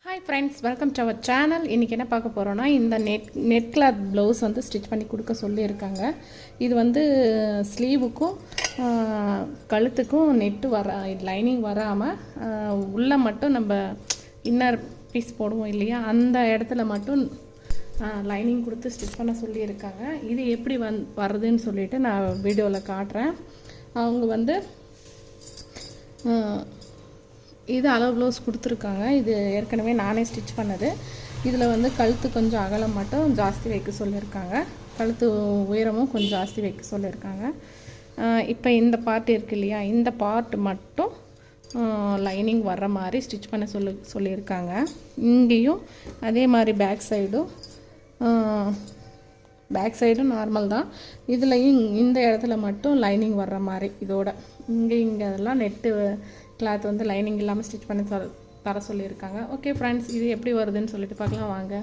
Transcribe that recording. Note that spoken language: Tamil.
Hi friends, welcome to our channel. இன்றைக்கி என்ன பார்க்க போகிறோன்னா, இந்த நெட் கிளாத் ப்ளவுஸ் வந்து ஸ்டிச் பண்ணி கொடுக்க சொல்லியிருக்காங்க. இது வந்து ஸ்லீவுக்கும் கழுத்துக்கும் நெட்டு லைனிங் வராமல் உள்ளே மட்டும் நம்ம இன்னர் பீஸ் போடுவோம் இல்லையா, அந்த இடத்துல மட்டும் லைனிங் கொடுத்து ஸ்டிச் பண்ண சொல்லியிருக்காங்க. இது எப்படி வருதுன்னு சொல்லிவிட்டு நான் வீடியோவில் காட்டுறேன். அவங்க வந்து இது அளவு ப்ளவுஸ் கொடுத்துருக்காங்க. இது ஏற்கனவே நானே ஸ்டிச் பண்ணது. இதில் வந்து கழுத்து கொஞ்சம் அகலம் மட்டும் ஜாஸ்தி வைக்க சொல்லியிருக்காங்க, கழுத்து உயரமும் கொஞ்சம் ஜாஸ்தி வைக்க சொல்லியிருக்காங்க. இப்போ இந்த பார்ட் இருக்கு இல்லையா, இந்த பார்ட் மட்டும் லைனிங் வர்ற மாதிரி ஸ்டிச் பண்ண சொல்லியிருக்காங்க. இங்கேயும் அதே மாதிரி பேக் சைடும் நார்மல் தான். இதுலேயும் இந்த இடத்துல மட்டும் லைனிங் வர்ற மாதிரி இதோட இங்கே அதெல்லாம் நெட்டு கிளாத் வந்து லைனிங் இல்லாமல் ஸ்டிச் பண்ணி தர சொல்லியிருக்காங்க. ஓகே ஃப்ரெண்ட்ஸ், இது எப்படி வருதுன்னு சொல்லிட்டு பார்க்கலாம் வாங்க.